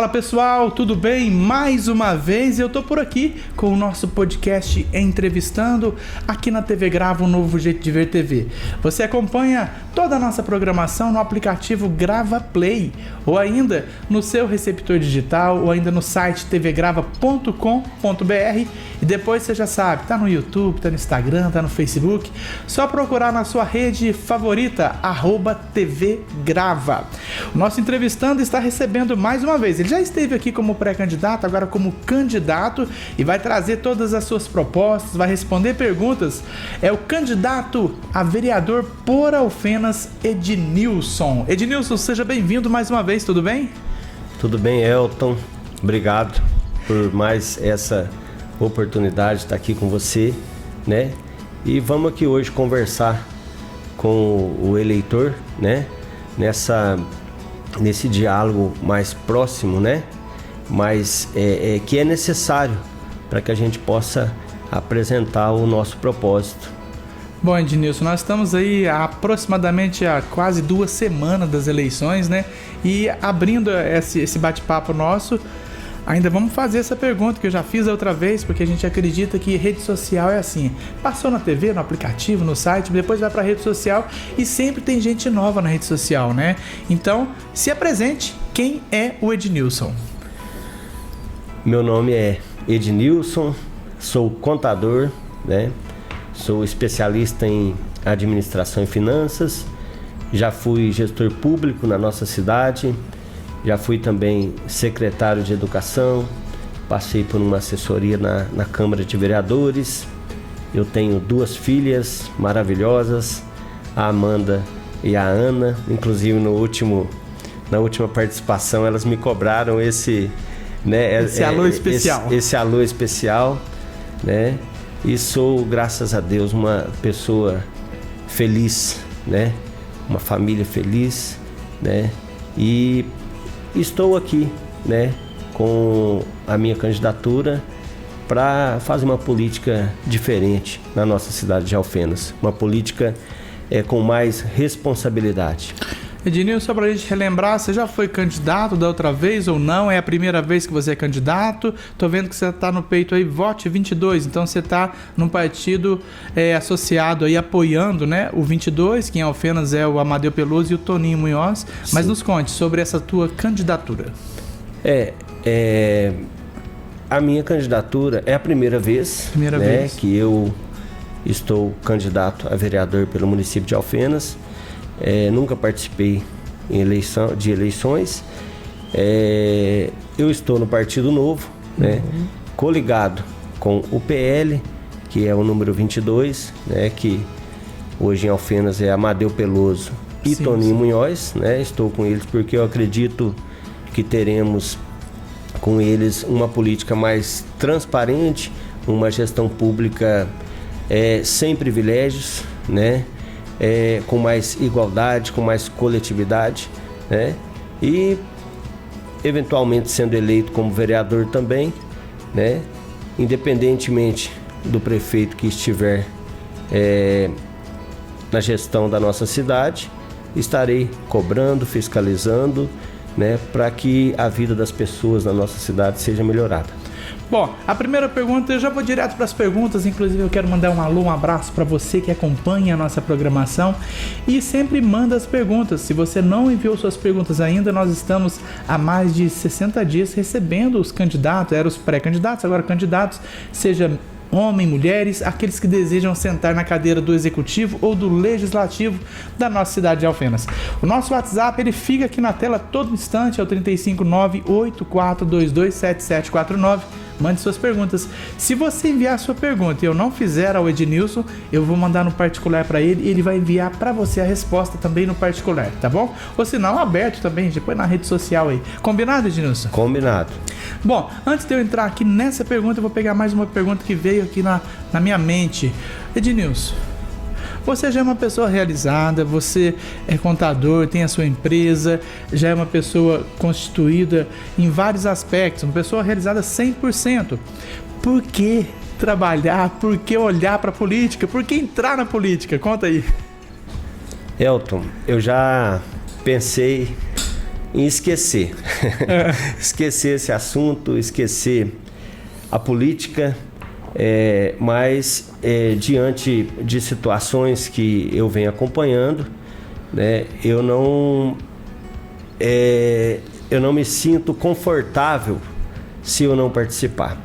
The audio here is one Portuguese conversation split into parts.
Fala pessoal, tudo bem? Mais uma vez eu tô por aqui com o nosso podcast Entrevistando aqui na TV Grava, um novo jeito de ver TV. Você acompanha toda a nossa programação no aplicativo Grava Play ou ainda no seu receptor digital ou ainda no site tvgrava.com.br e depois você já sabe, tá no YouTube, tá no Instagram, tá no Facebook, só procurar na sua rede favorita, @tvgrava. O nosso Entrevistando está recebendo mais uma vez. Ele já esteve aqui como pré-candidato, agora como candidato e vai trazer todas as suas propostas, vai responder perguntas. É o candidato a vereador por Alfenas, Ednilson. Ednilson, seja bem-vindo mais uma vez, tudo bem? Tudo bem, Elton. Obrigado por mais essa oportunidade de estar aqui com você, né? E vamos aqui hoje conversar com o eleitor, né? Nesse diálogo mais próximo, né? Mas que é necessário para que a gente possa apresentar o nosso propósito. Bom, Ednilson, nós estamos aí aproximadamente há quase 2 semanas das eleições, né? E abrindo esse bate-papo nosso, ainda vamos fazer essa pergunta que eu já fiz a outra vez, porque a gente acredita que rede social é assim. Passou na TV, no aplicativo, no site, depois vai para a rede social e sempre tem gente nova na rede social, né? Então, se apresente. Quem é o Ednilson? Meu nome é Ednilson, sou contador, né? Sou especialista em administração e finanças, já fui gestor público na nossa cidade, já fui também secretário de educação, passei por uma assessoria na Câmara de Vereadores. Eu tenho 2 filhas maravilhosas, a Amanda e a Ana. Inclusive na última participação elas me cobraram esse alô especial. Esse alô especial, né? E sou, graças a Deus, uma pessoa feliz, né? Uma família feliz, né? E estou aqui, né, com a minha candidatura para fazer uma política diferente na nossa cidade de Alfenas. Uma política com mais responsabilidade. Ednilson, só para a gente relembrar, você já foi candidato da outra vez ou não? É a primeira vez que você é candidato? Tô vendo que você está no peito aí, Vote 22, então você está num partido associado aí, apoiando, né, o 22, que em Alfenas é o Amadeu Peloso e o Toninho Munhoz. Sim. Mas nos conte sobre essa tua candidatura. A minha candidatura é a primeira vez que eu estou candidato a vereador pelo município de Alfenas. Nunca participei de eleições. Eu estou no Partido Novo, né? Coligado com o PL, que é o número 22, né? Que hoje em Alfenas é Amadeu Peloso e Toninho Munhoz, né? Estou com eles porque eu acredito que teremos com eles uma política mais transparente, uma gestão pública sem privilégios, né? Com mais igualdade, com mais coletividade, né? E eventualmente sendo eleito como vereador também, né? Independentemente do prefeito que estiver na gestão da nossa cidade, estarei cobrando, fiscalizando, né? Para que a vida das pessoas na nossa cidade seja melhorada. Bom, a primeira pergunta, eu já vou direto para as perguntas, inclusive eu quero mandar um alô, um abraço para você que acompanha a nossa programação e sempre manda as perguntas. Se você não enviou suas perguntas ainda, nós estamos há mais de 60 dias recebendo os candidatos, eram os pré-candidatos, agora candidatos, seja homem, mulheres, aqueles que desejam sentar na cadeira do executivo ou do legislativo da nossa cidade de Alfenas. O nosso WhatsApp, ele fica aqui na tela todo instante, é o 359-8422-7749. Mande suas perguntas. Se você enviar sua pergunta e eu não fizer ao Ednilson, eu vou mandar no particular para ele e ele vai enviar para você a resposta também no particular, tá bom? Ou se não, aberto também, depois na rede social aí. Combinado, Ednilson? Combinado. Bom, antes de eu entrar aqui nessa pergunta, eu vou pegar mais uma pergunta que veio aqui na minha mente. Ednilson, você já é uma pessoa realizada, você é contador, tem a sua empresa, já é uma pessoa constituída em vários aspectos, uma pessoa realizada 100%. Por que trabalhar? Por que olhar para a política? Por que entrar na política? Conta aí. Elton, eu já pensei em esquecer. Esquecer esse assunto, esquecer a política, mas diante de situações que eu venho acompanhando, né, eu não me sinto confortável se eu não participar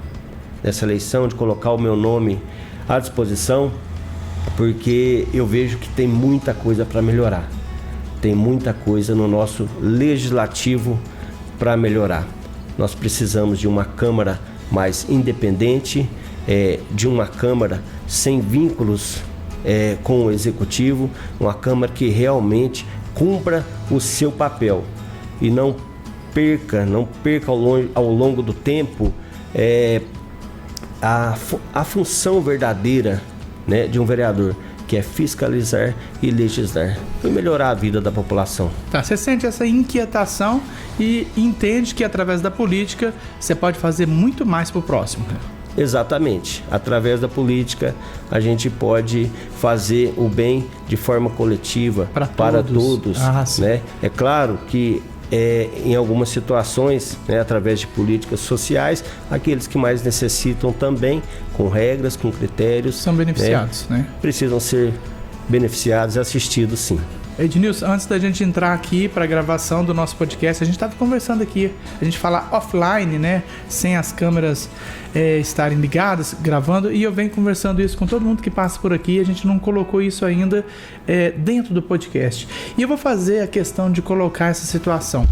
dessa eleição, de colocar o meu nome à disposição, porque eu vejo que tem muita coisa para melhorar. Tem muita coisa no nosso legislativo para melhorar. Nós precisamos de uma Câmara mais independente, de uma Câmara sem vínculos com o Executivo, uma Câmara que realmente cumpra o seu papel e não perca ao longo do tempo a função verdadeira, né, de um vereador, que é fiscalizar e legislar e melhorar a vida da população. Tá, você sente essa inquietação e entende que através da política você pode fazer muito mais pro próximo, né? Exatamente. Através da política a gente pode fazer o bem de forma coletiva para todos, né? É claro que em algumas situações, né, através de políticas sociais, aqueles que mais necessitam também, com regras, com critérios, são beneficiados, né? Precisam ser beneficiados e assistidos, sim. Ednilson, antes da gente entrar aqui para a gravação do nosso podcast, a gente estava conversando aqui, a gente fala offline, né, sem as câmeras estarem ligadas, gravando, e eu venho conversando isso com todo mundo que passa por aqui, a gente não colocou isso ainda dentro do podcast. E eu vou fazer a questão de colocar essa situação.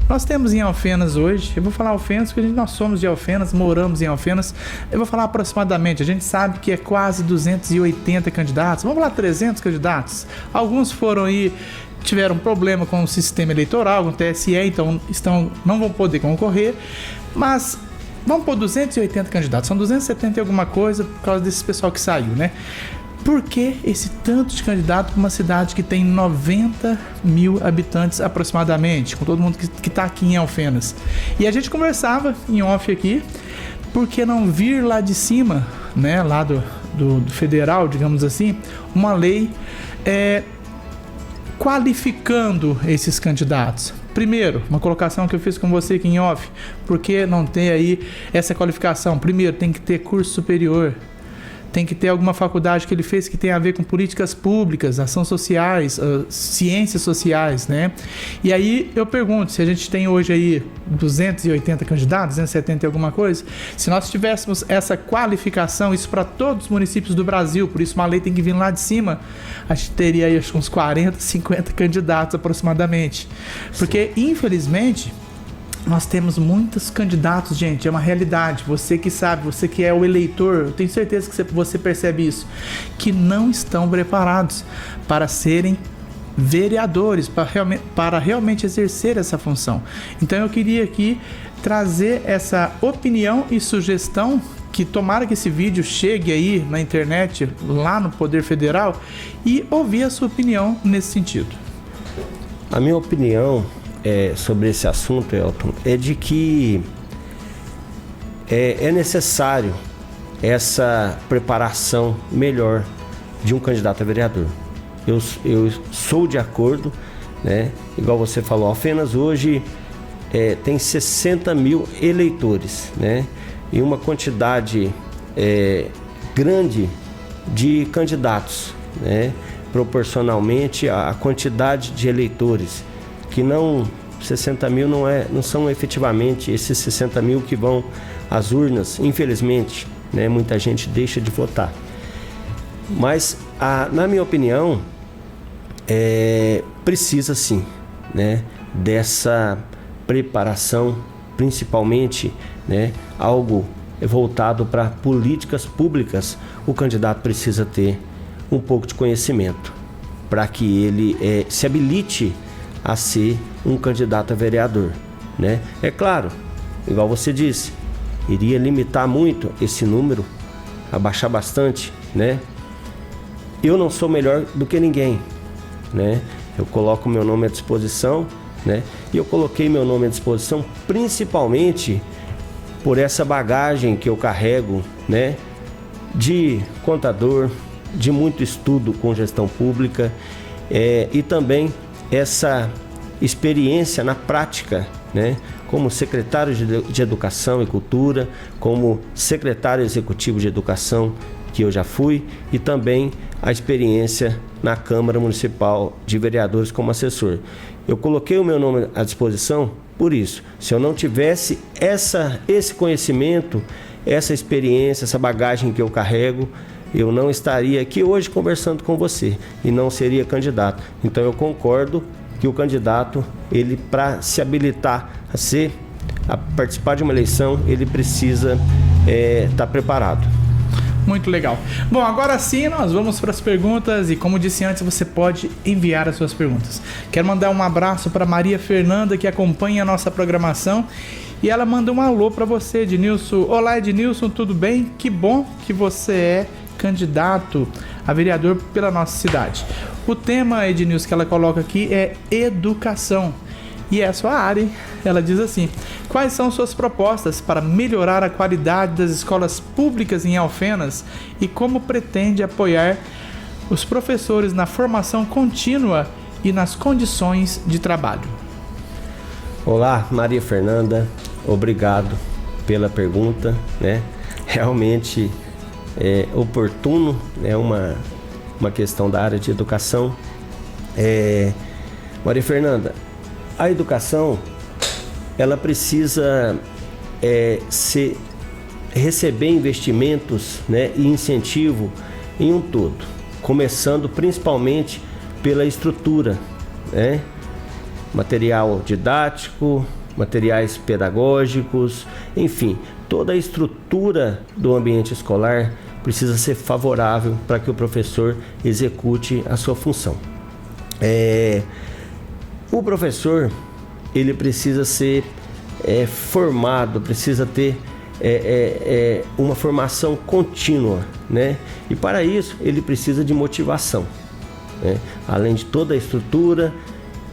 Nós temos em Alfenas hoje, eu vou falar Alfenas porque nós somos de Alfenas, moramos em Alfenas, eu vou falar aproximadamente, a gente sabe que é quase 280 candidatos, vamos falar 300 candidatos, alguns foram aí, tiveram problema com o sistema eleitoral, com o TSE, então não vão poder concorrer, mas vamos pôr 280 candidatos, são 270 e alguma coisa por causa desse pessoal que saiu, né? Por que esse tanto de candidato para uma cidade que tem 90 mil habitantes aproximadamente, com todo mundo que está aqui em Alfenas? E a gente conversava em off aqui, por que não vir lá de cima, né, lá do federal, digamos assim, uma lei qualificando esses candidatos? Primeiro, uma colocação que eu fiz com você aqui em off, por que não tem aí essa qualificação? Primeiro, tem que ter curso superior, tem que ter alguma faculdade que ele fez que tem a ver com políticas públicas, ações sociais, ciências sociais, né? E aí eu pergunto, se a gente tem hoje aí 280 candidatos, 270 e alguma coisa, se nós tivéssemos essa qualificação, isso para todos os municípios do Brasil, por isso uma lei tem que vir lá de cima, a gente teria aí uns 40, 50 candidatos aproximadamente. Porque, infelizmente, nós temos muitos candidatos, gente, é uma realidade. Você que sabe, você que é o eleitor, eu tenho certeza que você percebe isso, que não estão preparados para serem vereadores, para realmente exercer essa função. Então eu queria aqui trazer essa opinião e sugestão, que tomara que esse vídeo chegue aí na internet, lá no Poder Federal, e ouvir a sua opinião nesse sentido. A minha opinião sobre esse assunto, Elton, é de que é necessário essa preparação melhor de um candidato a vereador. Eu sou de acordo, né? Igual você falou, Alfenas hoje tem 60 mil eleitores, né? E uma quantidade grande de candidatos, né? Proporcionalmente à quantidade de eleitores, que 60 mil não são efetivamente esses 60 mil que vão às urnas, infelizmente, né? Muita gente deixa de votar. Mas, na minha opinião, precisa sim, né, dessa preparação, principalmente, né, algo voltado para políticas públicas. O candidato precisa ter um pouco de conhecimento para que ele se habilite a ser um candidato a vereador, né? É claro, igual você disse, iria limitar muito esse número, abaixar bastante, né? Eu não sou melhor do que ninguém, né? Eu coloco meu nome à disposição, né? E eu coloquei meu nome à disposição principalmente por essa bagagem que eu carrego, né? De contador, de muito estudo com gestão pública, e também essa experiência na prática, né? Como secretário de Educação e Cultura, como secretário executivo de Educação, que eu já fui, e também a experiência na Câmara Municipal de Vereadores como assessor. Eu coloquei o meu nome à disposição por isso. Se eu não tivesse esse conhecimento, essa experiência, essa bagagem que eu carrego, eu não estaria aqui hoje conversando com você e não seria candidato. Então eu concordo que o candidato, ele, para se habilitar a participar de uma eleição, ele precisa estar preparado. Muito legal. Bom, agora sim nós vamos para as perguntas e, como disse antes, você pode enviar as suas perguntas. Quero mandar um abraço para Maria Fernanda, que acompanha a nossa programação, e ela manda um alô para você, Ednilson. Olá, Ednilson, tudo bem? Que bom que você é candidato a vereador pela nossa cidade. O tema, Ednilson, que ela coloca aqui é educação. E é a sua área, hein? Ela diz assim: quais são suas propostas para melhorar a qualidade das escolas públicas em Alfenas e como pretende apoiar os professores na formação contínua e nas condições de trabalho? Olá, Maria Fernanda, obrigado pela pergunta, né? Realmente é oportuno, é uma questão da área de educação. Maria Fernanda, a educação, ela precisa receber investimentos, né, e incentivo em um todo, começando principalmente pela estrutura, né? Material didático, materiais pedagógicos, enfim, toda a estrutura do ambiente escolar precisa ser favorável para que o professor execute a sua função. O professor, ele precisa ser formado, precisa ter uma formação contínua, né? E para isso ele precisa de motivação, né? Além de toda a estrutura,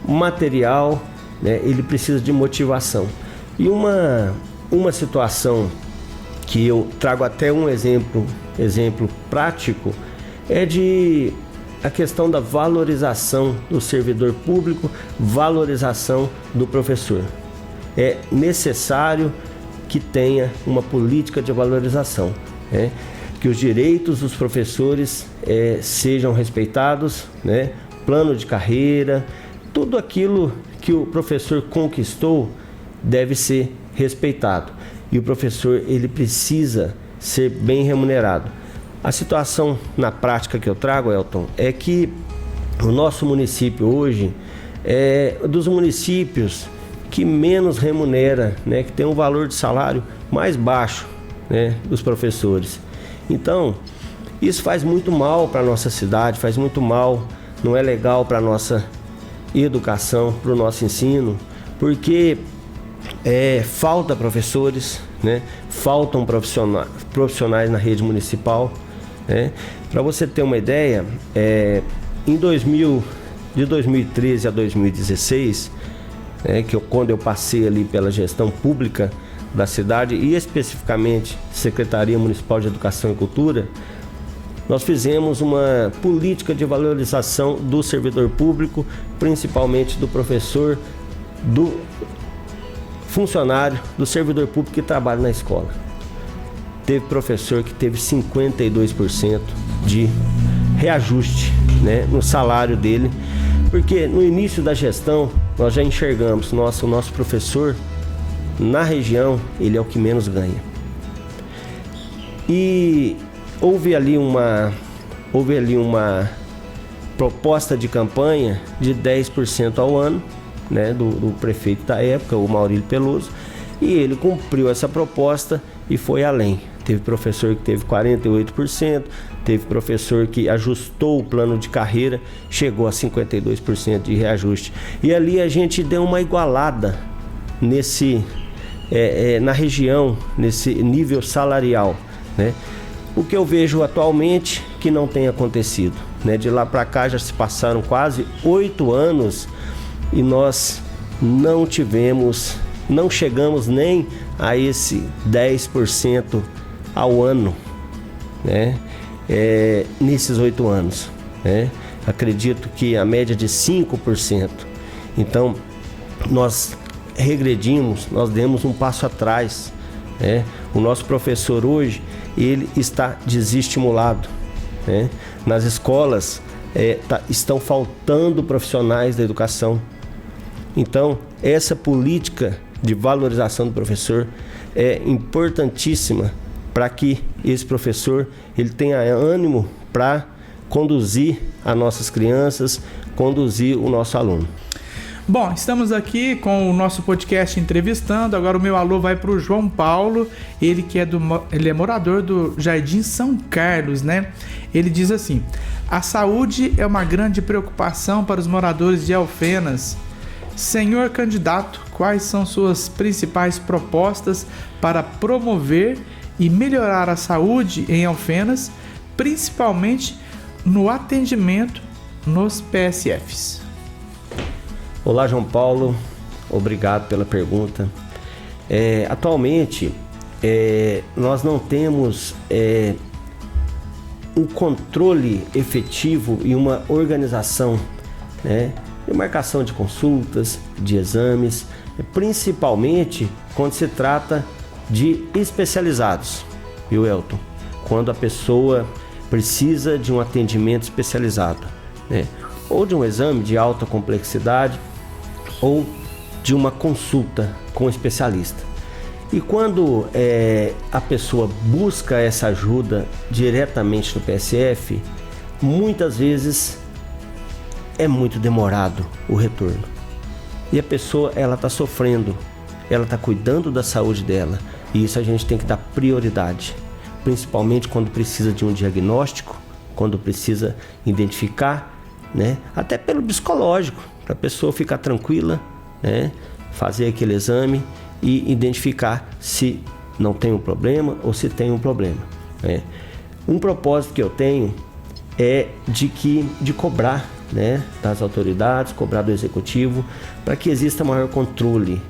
material, né? Ele precisa de motivação. E uma situação que eu trago até um exemplo prático é de a questão da valorização do servidor público, valorização do professor. É necessário que tenha uma política de valorização, né? Que os direitos dos professores sejam respeitados, né? Plano de carreira, tudo aquilo que o professor conquistou deve ser respeitado. E o professor, ele precisa ser bem remunerado. A situação na prática que eu trago, Elton, é que o nosso município hoje é dos municípios que menos remunera, né, que tem um valor de salário mais baixo, né, dos professores. Então, isso faz muito mal para a nossa cidade, faz muito mal, não é legal para a nossa educação, para o nosso ensino, porque falta professores, né, faltam profissionais na rede municipal. Para você ter uma ideia, de 2013 a 2016, quando eu passei ali pela gestão pública da cidade e especificamente Secretaria Municipal de Educação e Cultura, nós fizemos uma política de valorização do servidor público, principalmente do professor, do funcionário, do servidor público que trabalha na escola. Teve professor que teve 52% de reajuste, né, no salário dele, porque no início da gestão nós já enxergamos, o nosso professor na região, ele é o que menos ganha. E houve ali uma proposta de campanha de 10% ao ano, né, do prefeito da época, o Maurílio Peloso, e ele cumpriu essa proposta e foi além. Teve professor que teve 48%, teve professor que ajustou o plano de carreira, chegou a 52% de reajuste. E ali a gente deu uma igualada na região, nesse nível salarial, né? O que eu vejo atualmente que não tem acontecido, né? De lá para cá já se passaram quase 8 anos e nós não chegamos nem a esse 10% ao ano, né? Nesses 8 anos, né? Acredito que a média de 5%. Então nós regredimos, nós demos um passo atrás, né? O nosso professor hoje, ele está desestimulado, né? Nas escolas estão faltando profissionais da educação. Então, essa política de valorização do professor é importantíssima para que esse professor ele tenha ânimo para conduzir as nossas crianças, conduzir o nosso aluno. Bom, estamos aqui com o nosso podcast entrevistando. Agora o meu alô vai para o João Paulo, ele é morador do Jardim São Carlos, né? Ele diz assim: a saúde é uma grande preocupação para os moradores de Alfenas. Senhor candidato, quais são suas principais propostas para promover e melhorar a saúde em Alfenas, principalmente no atendimento nos PSFs? Olá, João Paulo, obrigado pela pergunta. Atualmente, nós não temos um controle efetivo e uma organização, né, de marcação de consultas, de exames, principalmente quando se trata de especializados, viu, Elton? Quando a pessoa precisa de um atendimento especializado, né? Ou de um exame de alta complexidade, ou de uma consulta com um especialista. E quando a pessoa busca essa ajuda diretamente no PSF, muitas vezes é muito demorado o retorno. E a pessoa, ela está sofrendo, ela está cuidando da saúde dela. E isso a gente tem que dar prioridade, principalmente quando precisa de um diagnóstico, quando precisa identificar, né? Até pelo psicológico, para a pessoa ficar tranquila, né? Fazer aquele exame e identificar se não tem um problema ou se tem um problema, né? Um propósito que eu tenho é de cobrar, né, das autoridades, cobrar do executivo, para que exista maior controle,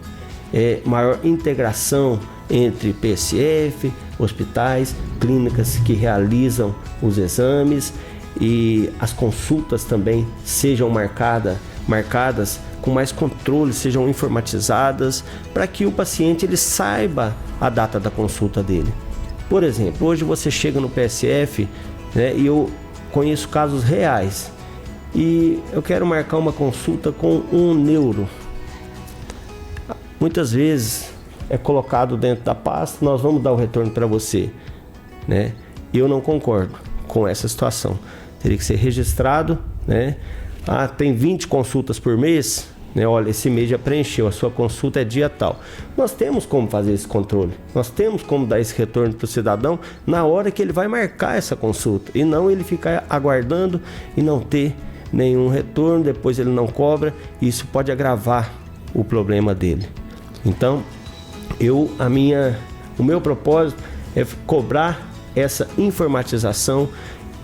maior integração entre PSF, hospitais, clínicas que realizam os exames, e as consultas também sejam marcadas com mais controle, sejam informatizadas, para que o paciente ele saiba a data da consulta dele. Por exemplo, hoje você chega no PSF, né, e eu conheço casos reais, e eu quero marcar uma consulta com um neuro. Muitas vezes é colocado dentro da pasta, nós vamos dar o retorno para você, né? Eu não concordo com essa situação. Teria que ser registrado, né? Tem 20 consultas por mês, né? Olha, esse mês já preencheu, a sua consulta é dia tal. Nós temos como fazer esse controle, nós temos como dar esse retorno para o cidadão na hora que ele vai marcar essa consulta, e não ele ficar aguardando e não ter nenhum retorno, depois ele não cobra, e isso pode agravar o problema dele. Então, o meu propósito é cobrar essa informatização,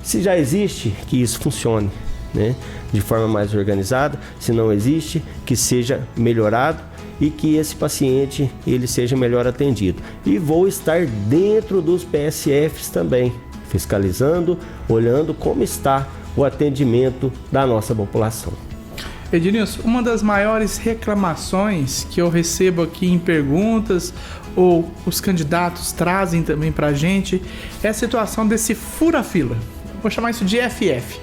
se já existe, que isso funcione, né, de forma mais organizada. Se não existe, que seja melhorado e que esse paciente ele seja melhor atendido. E vou estar dentro dos PSFs também, fiscalizando, olhando como está o atendimento da nossa população. Ednilson, uma das maiores reclamações que eu recebo aqui em perguntas, ou os candidatos trazem também para a gente, é a situação desse fura-fila. Vou chamar isso de FF.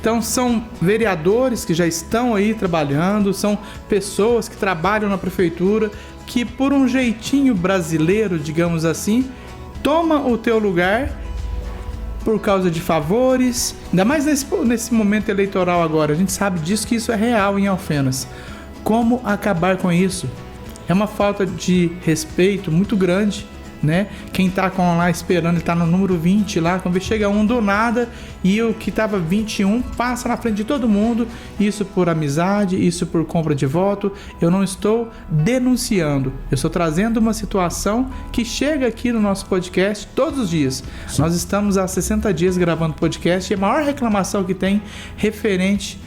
Então são vereadores que já estão aí trabalhando, são pessoas que trabalham na prefeitura, que por um jeitinho brasileiro, digamos assim, toma o teu lugar por causa de favores, ainda mais nesse momento eleitoral agora. A gente sabe disso, que isso é real em Alfenas. Como acabar com isso? É uma falta de respeito muito grande, né? Quem tá lá esperando, ele tá no número 20 lá, quando chega um do nada, e o que tava 21 passa na frente de todo mundo. Isso por amizade, isso por compra de voto. Eu não estou denunciando, eu estou trazendo uma situação que chega aqui no nosso podcast todos os dias. Sim. Nós estamos há 60 dias gravando podcast, e a maior reclamação que tem referente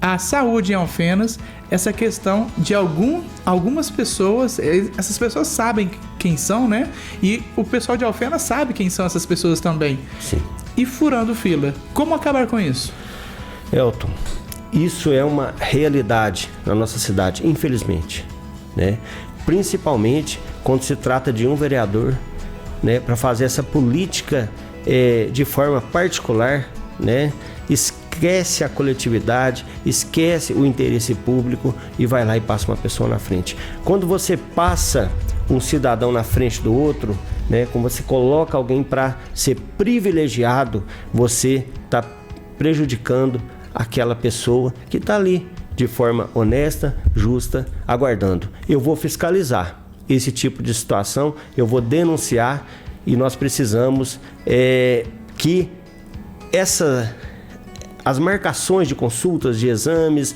à saúde em Alfenas, essa questão de algumas pessoas, essas pessoas sabem quem são, né? E o pessoal de Alfenas sabe quem são essas pessoas também. Sim. E furando fila. Como acabar com isso? Elton, isso é uma realidade na nossa cidade, infelizmente, né? Principalmente quando se trata de um vereador, né, para fazer essa política de forma particular, né? Esquece a coletividade, esquece o interesse público e vai lá e passa uma pessoa na frente. Quando você passa um cidadão na frente do outro, né, quando você coloca alguém para ser privilegiado, você está prejudicando aquela pessoa que está ali de forma honesta, justa, aguardando. Eu vou fiscalizar esse tipo de situação, eu vou denunciar e nós precisamos que as marcações de consultas, de exames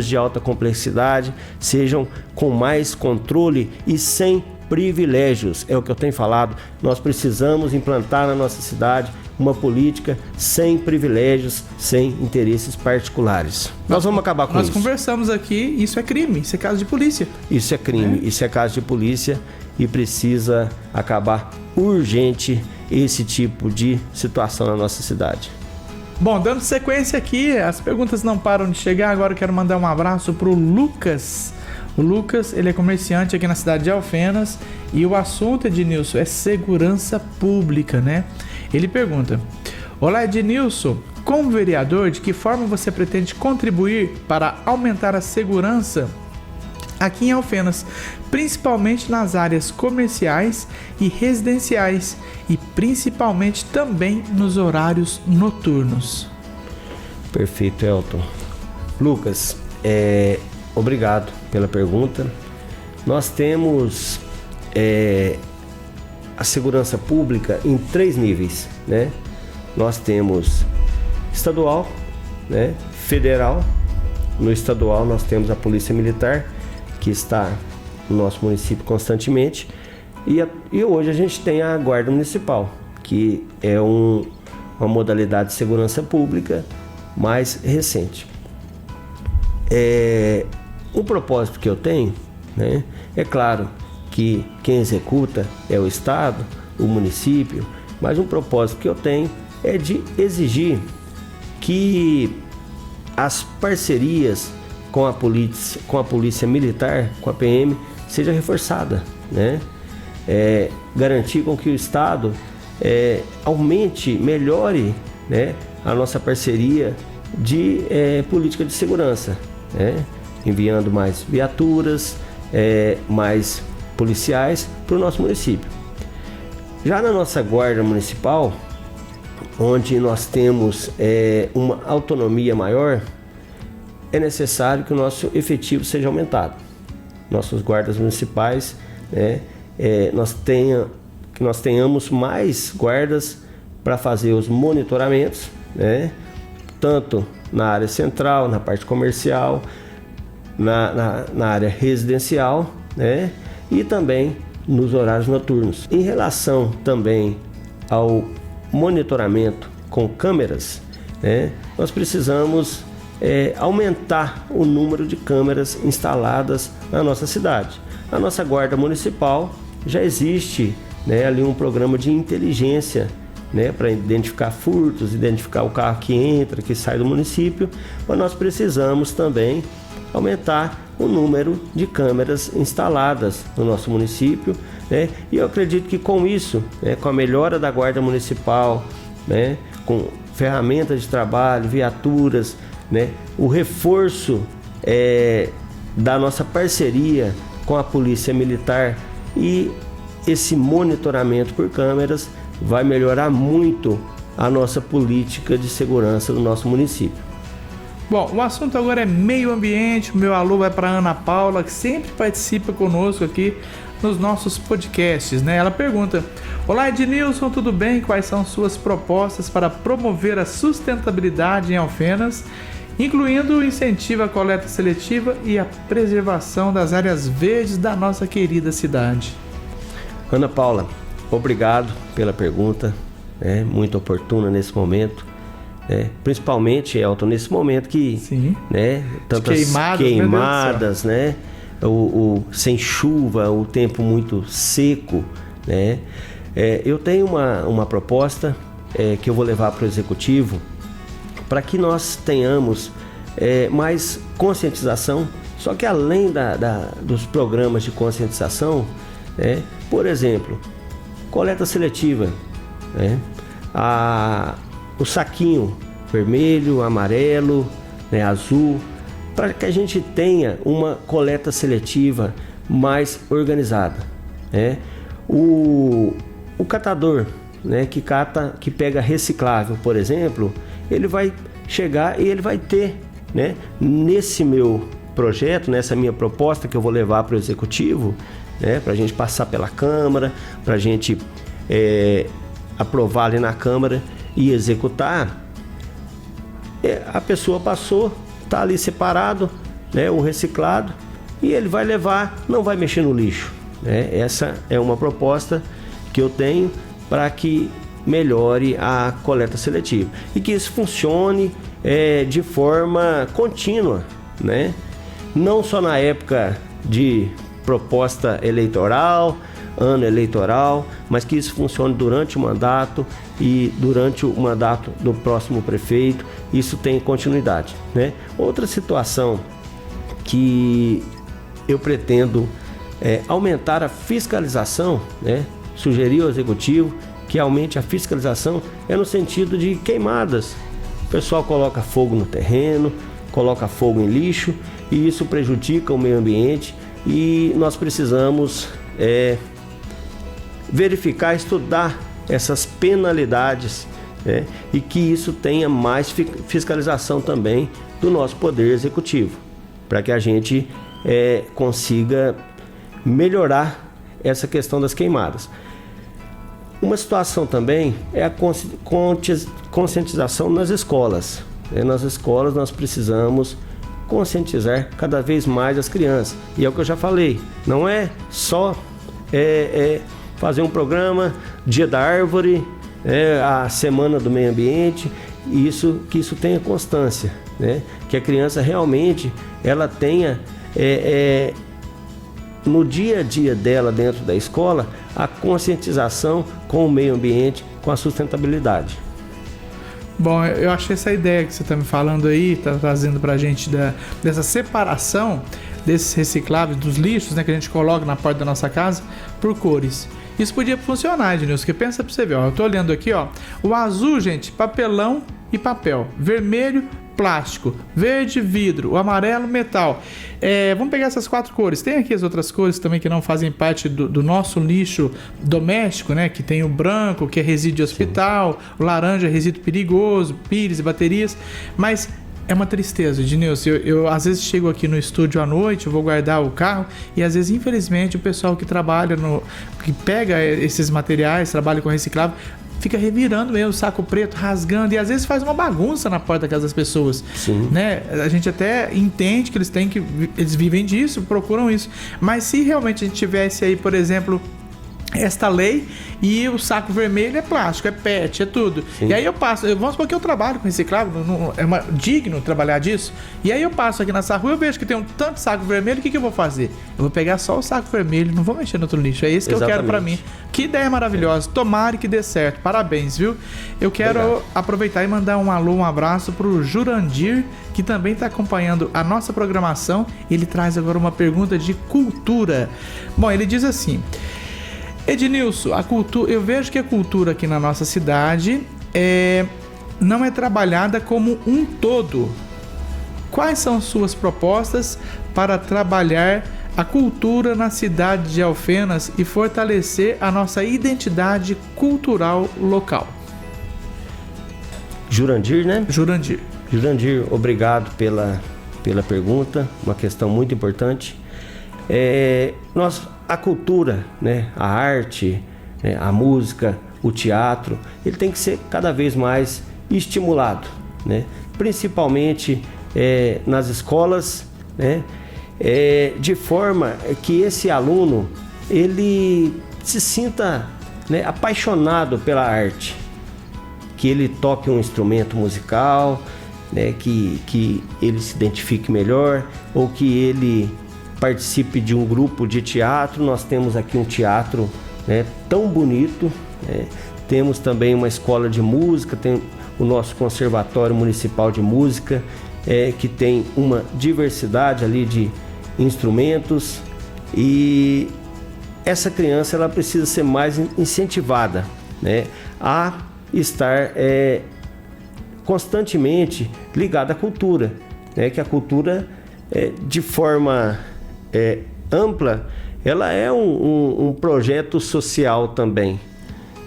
de alta complexidade sejam com mais controle e sem privilégios. É o que eu tenho falado. Nós precisamos implantar na nossa cidade uma política sem privilégios, sem interesses particulares. Nós vamos acabar com isso. Nós conversamos aqui, isso é crime, isso é caso de polícia. Isso é crime, isso é caso de polícia e precisa acabar urgente esse tipo de situação na nossa cidade. Bom, dando sequência aqui, as perguntas não param de chegar. Agora eu quero mandar um abraço pro Lucas. O Lucas, ele é comerciante aqui na cidade de Alfenas e o assunto, Ednilson, é segurança pública, né? Ele pergunta: olá, Ednilson, como vereador, de que forma você pretende contribuir para aumentar a segurança aqui em Alfenas, principalmente nas áreas comerciais e residenciais e principalmente também nos horários noturnos? Perfeito, Elton. Lucas, obrigado pela pergunta. Nós temos a segurança pública em 3 níveis, né? Nós temos estadual, né? Federal. No estadual nós temos a Polícia Militar, que está no nosso município constantemente, e hoje a gente tem a Guarda Municipal, que é uma modalidade de segurança pública mais recente. O propósito que eu tenho, né, é claro que quem executa é o Estado, o município, mas um propósito que eu tenho é de exigir que as parcerias com a polícia militar, com a PM, seja reforçada, né? Garantir com que o Estado aumente, melhore, né, a nossa parceria de política de segurança, né? Enviando mais viaturas, mais policiais para o nosso município. Já na nossa Guarda Municipal, onde nós temos uma autonomia maior, é necessário que o nosso efetivo seja aumentado. Nossos guardas municipais, né, que nós tenhamos mais guardas para fazer os monitoramentos, né, tanto na área central, na parte comercial, na área residencial, né, e também nos horários noturnos. Em relação também ao monitoramento com câmeras, né, nós precisamos aumentar o número de câmeras instaladas na nossa cidade. A nossa Guarda Municipal já existe, né, ali um programa de inteligência, né, para identificar furtos, identificar o carro que entra, que sai do município, mas nós precisamos também aumentar o número de câmeras instaladas no nosso município, né, e eu acredito que com isso, né, com a melhora da Guarda Municipal, né, com ferramentas de trabalho, viaturas, né, o reforço da nossa parceria com a Polícia Militar e esse monitoramento por câmeras vai melhorar muito a nossa política de segurança do nosso município. Bom, o assunto agora é meio ambiente. O meu alô vai para Ana Paula, que sempre participa conosco aqui nos nossos podcasts, né? Ela pergunta: olá, Ednilson, tudo bem? Quais são suas propostas para promover a sustentabilidade em Alfenas, incluindo o incentivo à coleta seletiva e a preservação das áreas verdes da nossa querida cidade? Ana Paula, obrigado pela pergunta, muito oportuna nesse momento, principalmente, Elton, nesse momento que, né, tantas queimadas, né, sem chuva, o tempo muito seco, né. Eu tenho uma proposta que eu vou levar para o Executivo para que nós tenhamos mais conscientização Só que além dos programas de conscientização, por exemplo, coleta seletiva, o saquinho vermelho, amarelo, azul, para que a gente tenha uma coleta seletiva mais organizada. O catador, que pega reciclável, por exemplo, ele vai chegar e ele vai ter, nesse meu projeto, nessa minha proposta que eu vou levar para o executivo, para a gente passar pela Câmara, para a gente aprovar ali na Câmara e executar, a pessoa passou, está ali separado, o reciclado, e ele vai levar, não vai mexer no lixo. Essa é uma proposta que eu tenho para que melhore a coleta seletiva e que isso funcione de forma contínua, não só na época de proposta eleitoral, ano eleitoral, mas que isso funcione durante o mandato e durante o mandato do próximo prefeito, isso tem continuidade. Outra situação que eu pretendo aumentar a fiscalização, sugerir ao executivo que aumente a fiscalização, no sentido de queimadas. O pessoal coloca fogo no terreno, coloca fogo em lixo, e isso prejudica o meio ambiente, e nós precisamos verificar, estudar essas penalidades, e que isso tenha mais fiscalização também do nosso poder executivo, para que a gente consiga melhorar essa questão das queimadas. Uma situação também é a conscientização nas escolas. Nas escolas nós precisamos conscientizar cada vez mais as crianças. E é o que eu já falei, não é só fazer um programa, Dia da Árvore, a Semana do Meio Ambiente, que isso tenha constância, que a criança realmente ela tenha no dia a dia dela dentro da escola a conscientização com o meio ambiente, com a sustentabilidade. Bom, eu achei essa ideia que você está me falando aí, está trazendo para a gente dessa separação desses recicláveis, dos lixos, que a gente coloca na porta da nossa casa, por cores. Isso podia funcionar, Ednilson, porque pensa para você ver, eu estou olhando aqui, o azul, gente, papelão e papel, vermelho, plástico, verde, vidro, o amarelo, metal. Vamos pegar essas 4 cores. Tem aqui as outras cores também que não fazem parte do nosso lixo doméstico, que tem o branco, que é resíduo de hospital, o laranja é resíduo perigoso, pires e baterias, mas é uma tristeza, Ednilson. Eu às vezes chego aqui no estúdio à noite, eu vou guardar o carro e às vezes, infelizmente, o pessoal que trabalha que pega esses materiais, trabalha com reciclável, fica revirando mesmo o saco preto, rasgando, e às vezes faz uma bagunça na porta da casa das pessoas. Sim. A gente até entende que eles vivem disso, procuram isso, mas se realmente a gente tivesse aí, por exemplo, esta lei, e o saco vermelho é plástico, é PET, é tudo. Sim. E aí vamos supor que eu trabalho com reciclável, digno trabalhar disso, e aí eu passo aqui nessa rua, eu vejo que tem um tanto de saco vermelho, o que eu vou fazer? Eu vou pegar só o saco vermelho, não vou mexer no outro lixo, é esse que Exatamente. Eu quero pra mim. Que ideia maravilhosa, tomara que dê certo, parabéns, viu? Eu quero aproveitar e mandar um alô, um abraço pro Jurandir, que também está acompanhando a nossa programação. Ele traz agora uma pergunta de cultura. Bom, ele diz assim: Ednilson, eu vejo que a cultura aqui na nossa cidade não é trabalhada como um todo. Quais são suas propostas para trabalhar a cultura na cidade de Alfenas e fortalecer a nossa identidade cultural local? Jurandir, né? Jurandir, obrigado pela pergunta, uma questão muito importante. A cultura, a arte, a música, o teatro, ele tem que ser cada vez mais estimulado, principalmente nas escolas, de forma que esse aluno ele se sinta apaixonado pela arte, que ele toque um instrumento musical, que ele se identifique melhor, ou que ele participe de um grupo de teatro. Nós temos aqui um teatro tão bonito, temos também uma escola de música, tem o nosso Conservatório Municipal de Música, que tem uma diversidade ali instrumentos, e essa criança ela precisa ser mais incentivada, né, a estar constantemente ligada à cultura, né, que a cultura de forma ampla, ela é um projeto social também,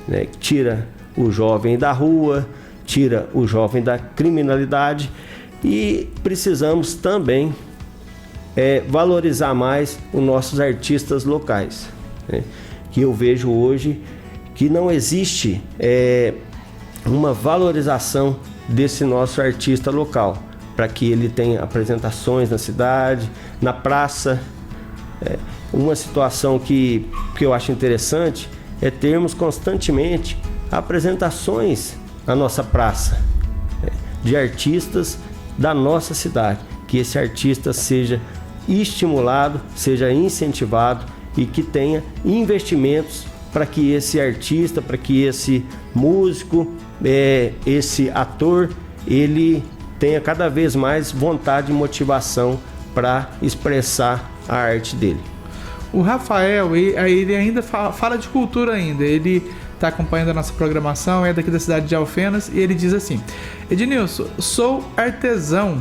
né, que tira o jovem da rua, tira o jovem da criminalidade, e precisamos também valorizar mais os nossos artistas locais, né, que eu vejo hoje que não existe uma valorização desse nosso artista local, para que ele tenha apresentações na cidade, na praça. Uma situação que eu acho interessante é termos constantemente apresentações na nossa praça, de artistas da nossa cidade, que esse artista seja estimulado, seja incentivado e que tenha investimentos para que esse artista, para que esse músico, esse ator, ele tenha cada vez mais vontade e motivação para expressar a arte dele. O Rafael, ele ainda fala de cultura ainda, ele está acompanhando a nossa programação, é daqui da cidade de Alfenas, e ele diz assim: Ednilson, sou artesão,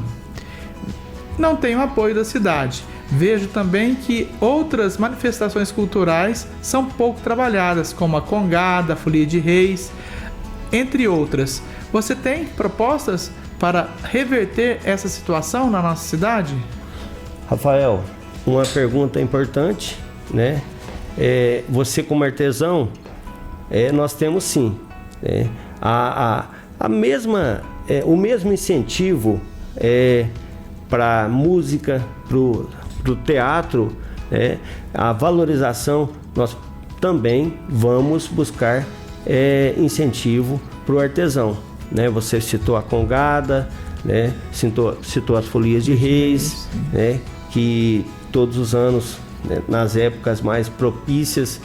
não tenho apoio da cidade. Vejo também que outras manifestações culturais são pouco trabalhadas, como a Congada, a Folia de Reis, entre outras. Você tem propostas para reverter essa situação na nossa cidade? Rafael, uma pergunta importante, né? Você como artesão, nós temos sim, o mesmo incentivo para a música, para o teatro, a valorização, nós também vamos buscar incentivo para o artesão, né? Você citou a Congada, né? citou as Folias de Reis, né? Que todos os anos, né, nas épocas mais propícias,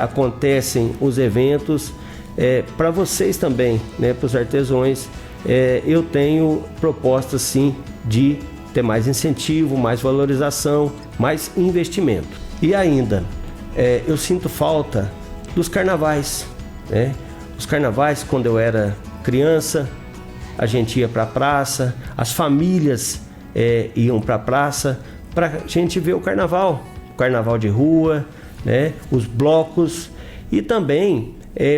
acontecem os eventos. Para vocês também, né, para os artesãos, eu tenho propostas sim de ter mais incentivo, mais valorização, mais investimento. E ainda, eu sinto falta dos carnavais, né? Os carnavais, quando eu era criança, a gente ia para a praça, as famílias iam para a praça para a gente ver o carnaval de rua, né? Os blocos, e também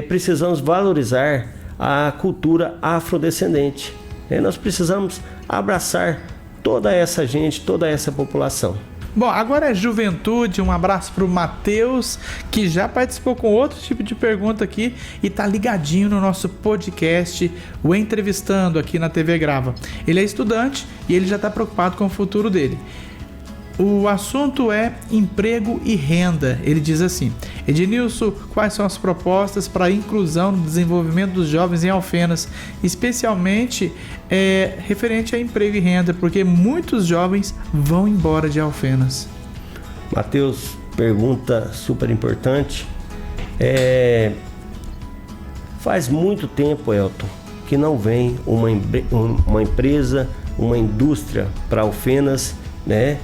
precisamos valorizar a cultura afrodescendente. Nós precisamos abraçar toda essa gente, toda essa população. Bom, agora é juventude. Um abraço para o Matheus, que já participou com outro tipo de pergunta aqui e tá ligadinho no nosso podcast, o Entrevistando, aqui na TV Grava. Ele é estudante e ele já está preocupado com o futuro dele. O assunto é emprego e renda. Ele diz assim: Ednilson, quais são as propostas para a inclusão no desenvolvimento dos jovens em Alfenas, especialmente referente a emprego e renda, porque muitos jovens vão embora de Alfenas? Matheus, pergunta super importante. Faz muito tempo, Elton, que não vem uma empresa, uma indústria para Alfenas, né?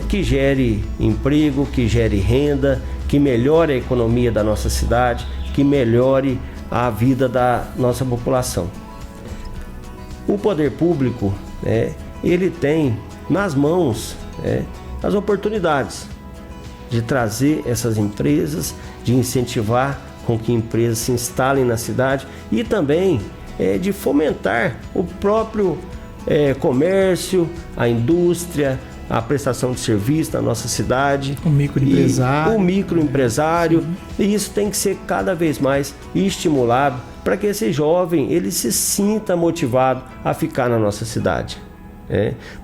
Que gere emprego, que gere renda, que melhore a economia da nossa cidade, que melhore a vida da nossa população. O poder público, ele tem nas mãos as oportunidades de trazer essas empresas, de incentivar com que empresas se instalem na cidade e também de fomentar o próprio comércio, a indústria, a prestação de serviço na nossa cidade. O microempresário. O microempresário. E isso tem que ser cada vez mais estimulado para que esse jovem ele se sinta motivado a ficar na nossa cidade.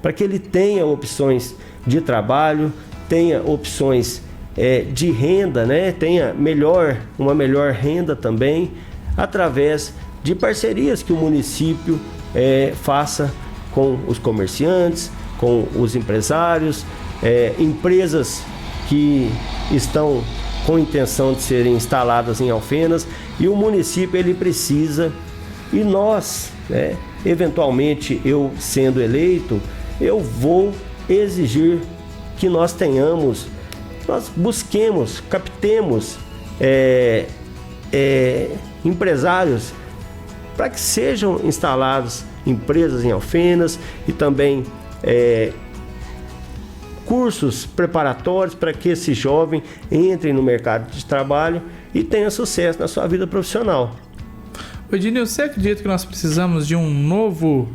Para que ele tenha opções de trabalho, tenha opções de renda, né? Tenha uma melhor renda também, através de parcerias que o município faça com os comerciantes, com os empresários, empresas que estão com intenção de serem instaladas em Alfenas, e o município ele precisa, e nós, eventualmente eu sendo eleito, eu vou exigir que nós busquemos, captemos empresários para que sejam instaladas empresas em Alfenas e também cursos preparatórios para que esse jovem entre no mercado de trabalho e tenha sucesso na sua vida profissional. Ednilson, você acredita que nós precisamos de um novo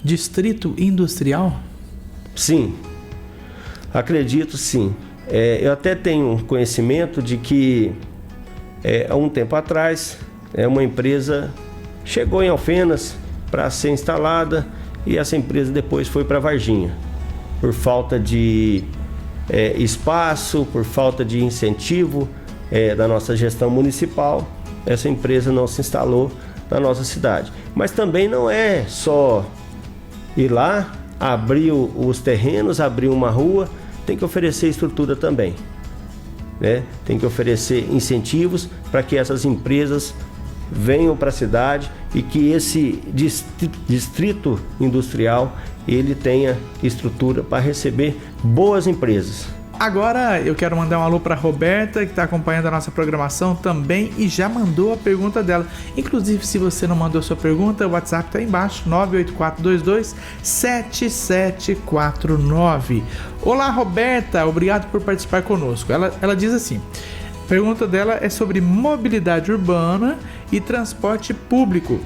distrito industrial? Sim, acredito sim. Eu até tenho conhecimento de que há um tempo atrás uma empresa chegou em Alfenas para ser instalada e essa empresa depois foi para Varginha. Por falta de espaço, por falta de incentivo da nossa gestão municipal, essa empresa não se instalou na nossa cidade. Mas também não é só ir lá, abrir os terrenos, abrir uma rua, tem que oferecer estrutura também, né? Tem que oferecer incentivos para que essas empresas venham para a cidade e que esse distrito industrial ele tenha estrutura para receber boas empresas. Agora eu quero mandar um alô para Roberta, que está acompanhando a nossa programação também e já mandou a pergunta dela. Inclusive, se você não mandou sua pergunta, o WhatsApp está embaixo, 984227749. Olá, Roberta, obrigado por participar conosco. Ela diz assim, a pergunta dela é sobre mobilidade urbana e transporte público.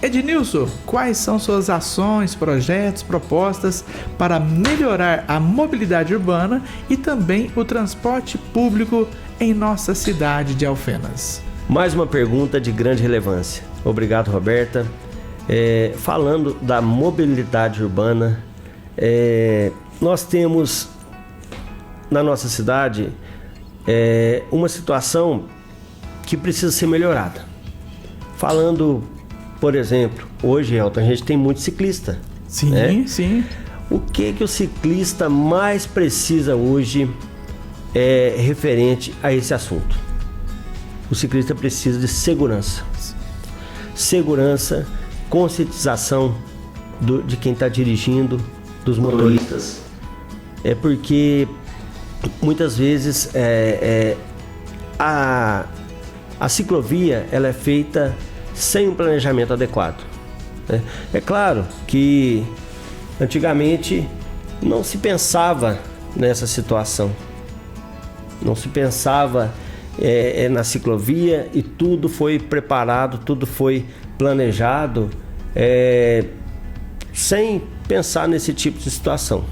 Ednilson, quais são suas ações, projetos, propostas para melhorar a mobilidade urbana e também o transporte público em nossa cidade de Alfenas? Mais uma pergunta de grande relevância. Obrigado, Roberta. Falando da mobilidade urbana, nós temos na nossa cidade uma situação que precisa ser melhorada. Falando, por exemplo, hoje, Elton, a gente tem muito ciclista. Sim, né? Sim. O que o ciclista mais precisa hoje referente a esse assunto? O ciclista precisa de segurança. Segurança, conscientização de quem está dirigindo, dos motoristas. Porque muitas vezes a ciclovia ela é feita sem um planejamento adequado, né? É claro que antigamente não se pensava nessa situação, não se pensava na ciclovia e tudo foi preparado, tudo foi planejado sem pensar nesse tipo de situação.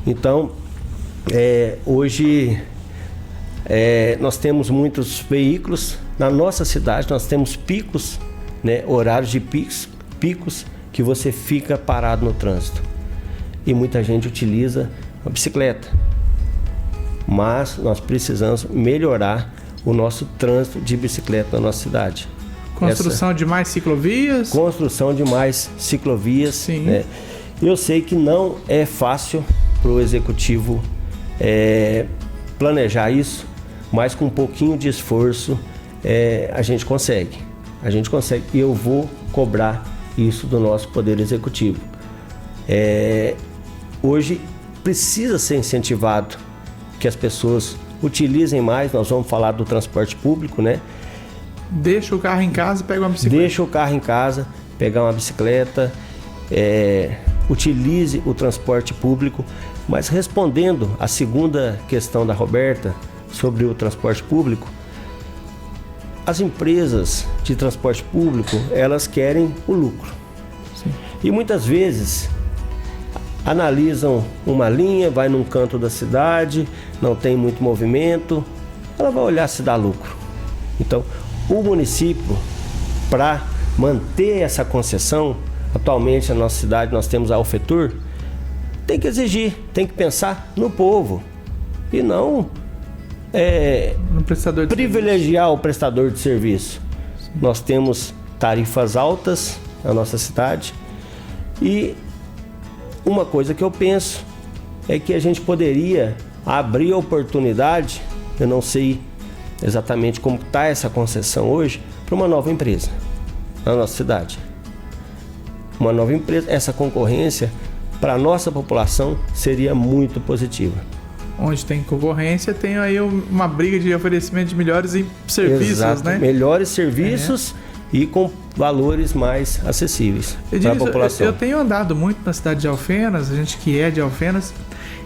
Então, hoje nós temos muitos veículos na nossa cidade, nós temos picos, né, horários de picos que você fica parado no trânsito e muita gente utiliza a bicicleta, mas nós precisamos melhorar o nosso trânsito de bicicleta na nossa cidade. Construção de mais ciclovias? Construção de mais ciclovias. Sim. Né? Eu sei que não é fácil para o executivo planejar isso, mas com um pouquinho de esforço a gente consegue e eu vou cobrar isso do nosso Poder Executivo. Hoje precisa ser incentivado que as pessoas utilizem mais. Nós vamos falar do transporte público, né? Deixa o carro em casa e pega uma bicicleta. Deixa o carro em casa, pegar uma bicicleta, utilize o transporte público. Mas respondendo à segunda questão da Roberta sobre o transporte público, as empresas de transporte público, elas querem o lucro. Sim. E muitas vezes analisam uma linha, vai num canto da cidade, não tem muito movimento, ela vai olhar se dá lucro. Então, o município, para manter essa concessão, atualmente na nossa cidade nós temos a Alfetur, tem que exigir, tem que pensar no povo e não no prestador de privilegiar serviço. O prestador de serviço. Sim. Nós temos tarifas altas na nossa cidade e uma coisa que eu penso é que a gente poderia abrir a oportunidade, eu não sei exatamente como está essa concessão hoje, para uma nova empresa na nossa cidade. Uma nova empresa, essa concorrência para a nossa população seria muito positiva. Onde tem concorrência, tem aí uma briga de oferecimento de melhores serviços, exato, né? Melhores serviços e com valores mais acessíveis para a população. Eu tenho andado muito na cidade de Alfenas, a gente que é de Alfenas.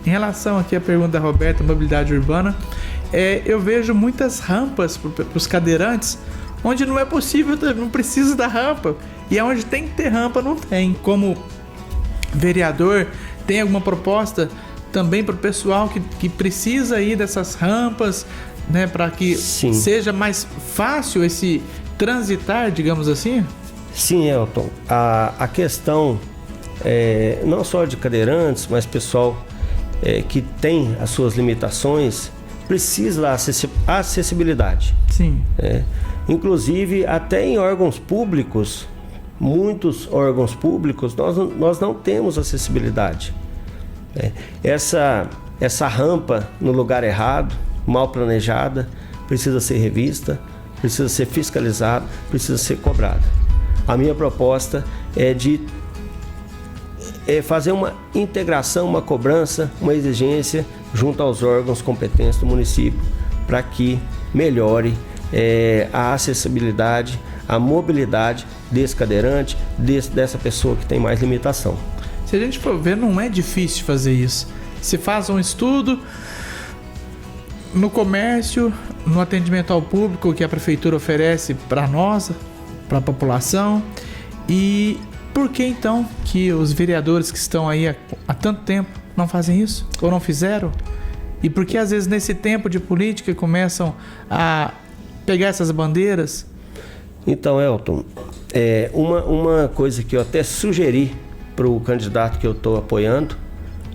Em relação aqui à pergunta da Roberta, mobilidade urbana, eu vejo muitas rampas para os cadeirantes, onde não é possível, não precisa da rampa. E onde tem que ter rampa, não tem. Como vereador, tem alguma proposta também para o pessoal que precisa aí dessas rampas, né, para que Sim. seja mais fácil esse transitar, digamos assim? Sim, Elton. A questão não só de cadeirantes, mas pessoal que tem as suas limitações, precisa da acessibilidade. Sim. Inclusive, até em órgãos públicos, muitos órgãos públicos, nós não temos acessibilidade. Essa rampa no lugar errado, mal planejada, precisa ser revista, precisa ser fiscalizada, precisa ser cobrada. A minha proposta é de fazer uma integração, uma cobrança, uma exigência junto aos órgãos competentes do município para que melhore a acessibilidade, a mobilidade desse cadeirante, dessa pessoa que tem mais limitação. Se a gente for ver, não é difícil fazer isso. Se faz um estudo no comércio, no atendimento ao público que a prefeitura oferece para nós, para a população. E por que então que os vereadores que estão aí há tanto tempo não fazem isso? Ou não fizeram? E por que às vezes nesse tempo de política começam a pegar essas bandeiras? Então, Elton, uma coisa que eu até sugeri para o candidato que eu estou apoiando,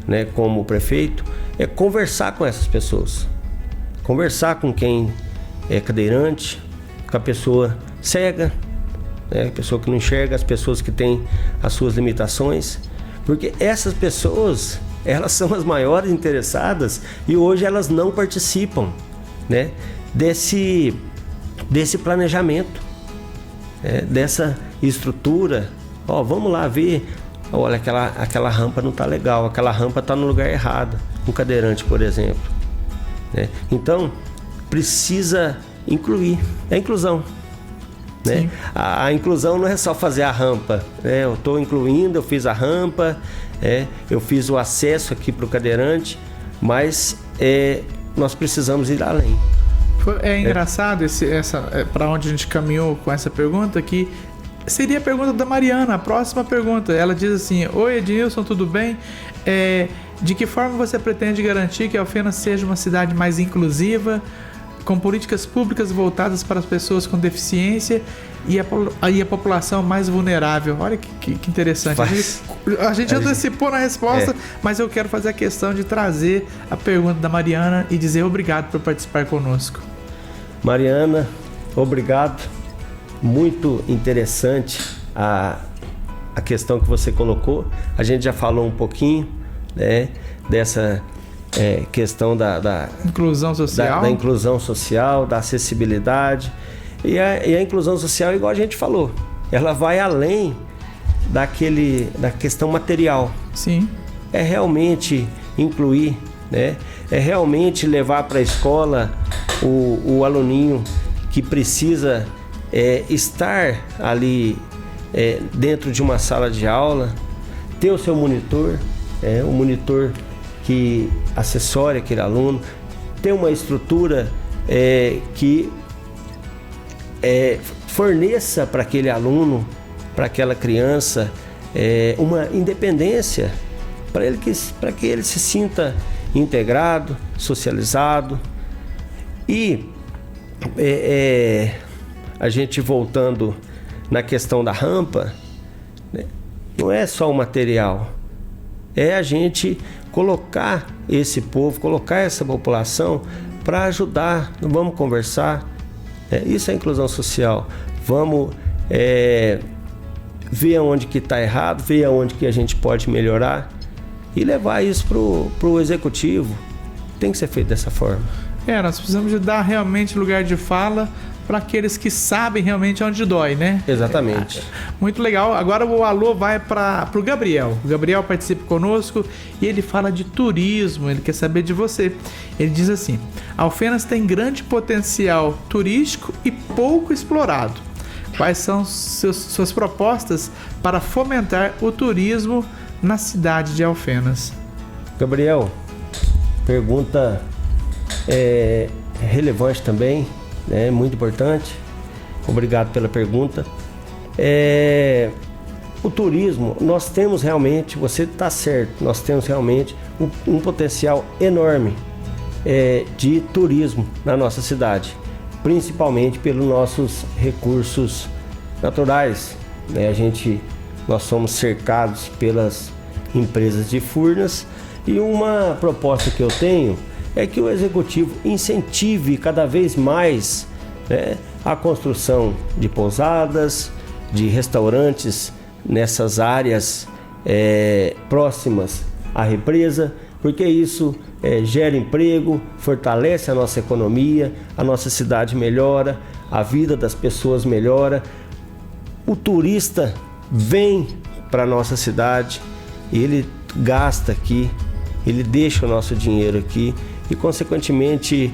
né, como prefeito, é conversar com essas pessoas. Conversar com quem é cadeirante, com a pessoa cega, a pessoa que não enxerga, as pessoas que têm as suas limitações, porque essas pessoas, elas são as maiores interessadas e hoje elas não participam, né, desse planejamento, dessa estrutura. Vamos lá ver, olha, aquela rampa não está legal, aquela rampa está no lugar errado, um cadeirante, por exemplo. Então, precisa incluir, é inclusão. Né? A inclusão não é só fazer a rampa, eu estou incluindo, eu fiz a rampa, eu fiz o acesso aqui para o cadeirante, mas nós precisamos ir além. É engraçado para onde a gente caminhou com essa pergunta, que seria a pergunta da Mariana, a próxima pergunta. Ela diz assim: oi Ednilson, tudo bem? De que forma você pretende garantir que Alfenas seja uma cidade mais inclusiva, com políticas públicas voltadas para as pessoas com deficiência e a população mais vulnerável? Olha que interessante. A gente antecipou na resposta, mas eu quero fazer a questão de trazer a pergunta da Mariana e dizer obrigado por participar conosco. Mariana, obrigado. Muito interessante a questão que você colocou. A gente já falou um pouquinho, né, dessa questão da inclusão social, da inclusão social, da acessibilidade. E a inclusão social, igual a gente falou, ela vai além da questão material. Sim. É realmente incluir, né? É realmente levar para a escola o aluninho que precisa estar ali dentro de uma sala de aula, ter o seu monitor, um monitor que assessore aquele aluno, ter uma estrutura que forneça para aquele aluno, para aquela criança, uma independência, para que ele se sinta integrado, socializado. E a gente voltando na questão da rampa, né, não é só o material, é a gente colocar esse povo, colocar essa população para ajudar. Vamos conversar, isso é inclusão social. Vamos ver onde que está errado, ver onde que a gente pode melhorar e levar isso pro executivo. Tem que ser feito dessa forma. Nós precisamos de dar realmente lugar de fala para aqueles que sabem realmente onde dói, né? Exatamente. Muito legal. Agora o alô vai para o Gabriel. O Gabriel participa conosco e ele fala de turismo, ele quer saber de você. Ele diz assim: Alfenas tem grande potencial turístico e pouco explorado. Quais são suas propostas para fomentar o turismo na cidade de Alfenas? Gabriel, pergunta relevante também, né? Muito importante. Obrigado pela pergunta. O turismo, nós temos realmente, você está certo, nós temos realmente um potencial enorme de turismo na nossa cidade, principalmente pelos nossos recursos naturais, né? Nós somos cercados pelas empresas de Furnas, e uma proposta que eu tenho é que o executivo incentive cada vez mais, né, a construção de pousadas, de restaurantes nessas áreas próximas à represa, porque isso gera emprego, fortalece a nossa economia, a nossa cidade melhora, a vida das pessoas melhora. O turista vem para a nossa cidade, ele gasta aqui, ele deixa o nosso dinheiro aqui e, consequentemente,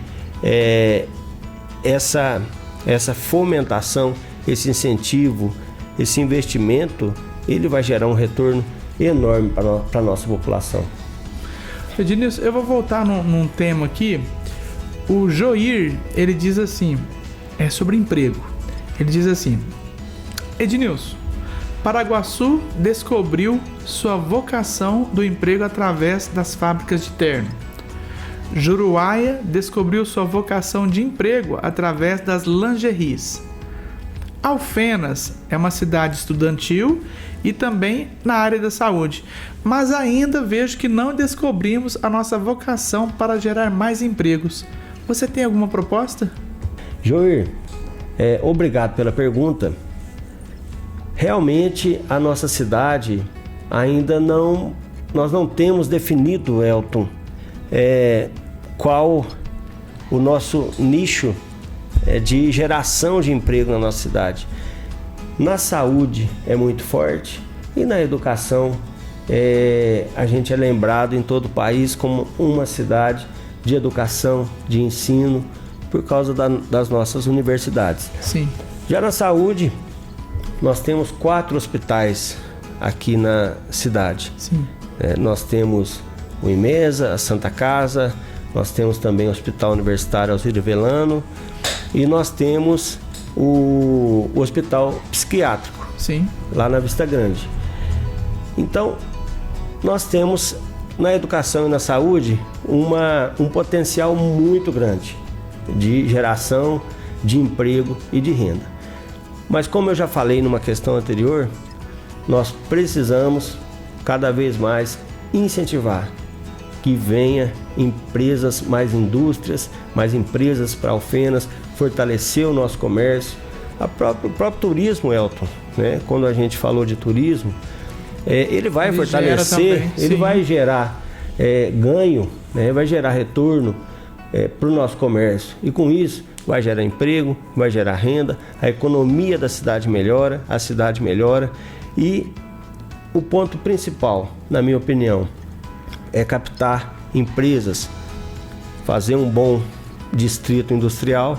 essa fomentação, esse incentivo, esse investimento, ele vai gerar um retorno enorme para a nossa população. Ednilson, eu vou voltar num tema aqui. O Joir, ele diz assim, sobre emprego. Ele diz assim: Ednilson, Paraguaçu descobriu sua vocação do emprego através das fábricas de terno. Juruáia descobriu sua vocação de emprego através das lingeries. Alfenas é uma cidade estudantil e também na área da saúde, mas ainda vejo que não descobrimos a nossa vocação para gerar mais empregos. Você tem alguma proposta? Joir, obrigado pela pergunta. Realmente a nossa cidade ainda nós não temos definido, Elton, qual o nosso nicho de geração de emprego na nossa cidade. Na saúde é muito forte e na educação a gente é lembrado em todo o país como uma cidade de educação, de ensino, por causa das nossas universidades. Sim. Já na saúde, nós temos 4 hospitais aqui na cidade. Sim. Nós temos o IMESA, a Santa Casa, nós temos também o Hospital Universitário Alcídio Velano e nós temos o Hospital Psiquiátrico. Sim. Lá na Vista Grande. Então, nós temos na educação e na saúde um potencial muito grande de geração de emprego e de renda. Mas como eu já falei numa questão anterior, nós precisamos cada vez mais incentivar que venha empresas, mais indústrias, mais empresas para Alfenas, fortalecer o nosso comércio, o próprio turismo, Elton, né? Quando a gente falou de turismo, ele vai fortalecer, ele vai gerar ganho, né? Vai gerar retorno para o nosso comércio e com isso vai gerar emprego, vai gerar renda, a economia da cidade melhora, a cidade melhora e o ponto principal, na minha opinião, é captar empresas, fazer um bom distrito industrial,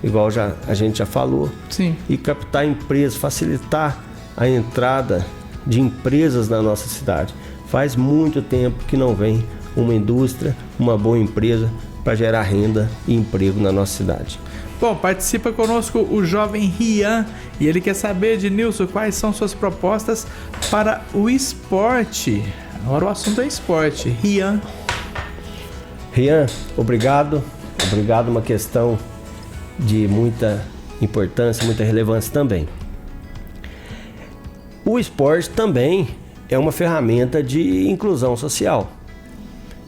igual a gente já falou. Sim. E captar empresas, facilitar a entrada de empresas na nossa cidade. Faz muito tempo que não vem uma indústria, uma boa empresa para gerar renda e emprego na nossa cidade. Bom, participa conosco o jovem Rian e ele quer saber, Ednilson, quais são suas propostas para o esporte. Agora o assunto é esporte. Rian, obrigado. Obrigado, uma questão de muita importância, muita relevância também. O esporte também é uma ferramenta de inclusão social,